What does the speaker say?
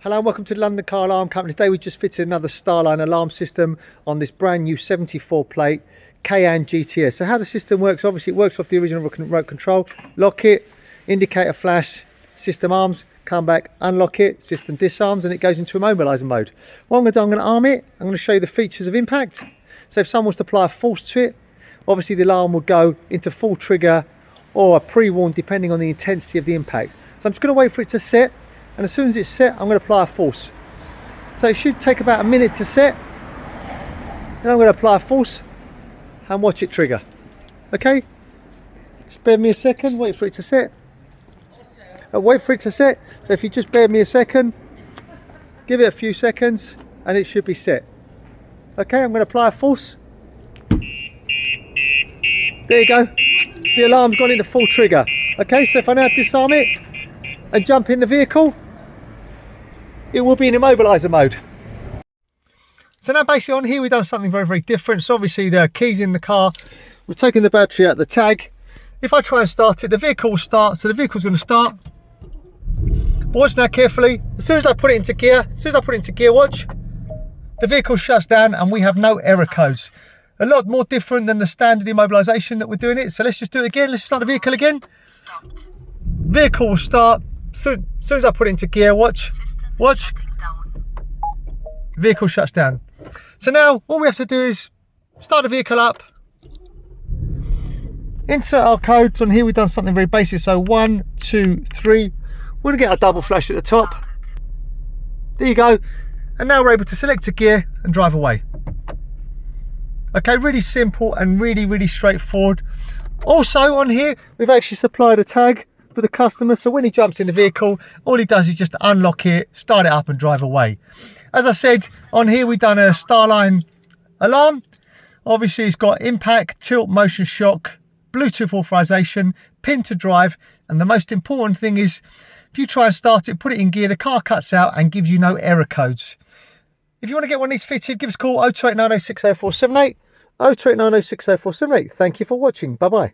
Hello and welcome to the London Car Alarm Company. Today we just fitted another Starline alarm system on this brand new 74 plate Cayenne GTS. So how the system works, obviously it works off the original remote control. Lock it, indicator flash, system arms, come back, unlock it, system disarms, and it goes into immobiliser mode. What I'm going to do, I'm going to arm it. I'm going to show you the features of impact. So if someone was to apply a force to it, obviously the alarm will go into full trigger or a pre-warn depending on the intensity of the impact. So I'm just going to wait for it to set. And as soon as it's set, I'm going to apply a force. So it should take about a minute to set. Then I'm going to apply a force and watch it trigger. Okay? Just bear me a second, wait for it to set. Wait for it to set. So if you just bear me a second, give it a few seconds and it should be set. Okay, I'm going to apply a force. There you go. The alarm's gone into full trigger. Okay, so if I now disarm it and jump in the vehicle, it will be in immobiliser mode. So now basically on here we've done something very different. So obviously there are keys in the car. We've taken the battery out of the tag. If I try and start it, the vehicle will start. So the vehicle's going to start. But watch now carefully. As soon as I put it into gear, watch, the vehicle shuts down and we have no error codes. A lot more different than the standard immobilisation that we're doing it. So let's just do it again. Let's start the vehicle again. Vehicle will start. As soon as I put it into gear, watch, vehicle shuts down. So now all we have to do is start the vehicle up, insert our codes. On here we've done something very basic. So 1, 2, 3. We're going to get a double flash at the top. There you go. And now we're able to select a gear and drive away. Okay, really simple and really straightforward. Also on here we've actually supplied a tag for the customer, so when he jumps in the vehicle, all he does is just unlock it, start it up and drive away. As I said, on here we've done a Starline alarm. Obviously it's got impact, tilt, motion shock, Bluetooth authorization, pin to drive, and the most important thing is if you try and start it, put it in gear, the car cuts out and gives you no error codes. If you want to get one of these fitted, give us a call 0289060478, 0289060478. Thank you for watching. Bye bye.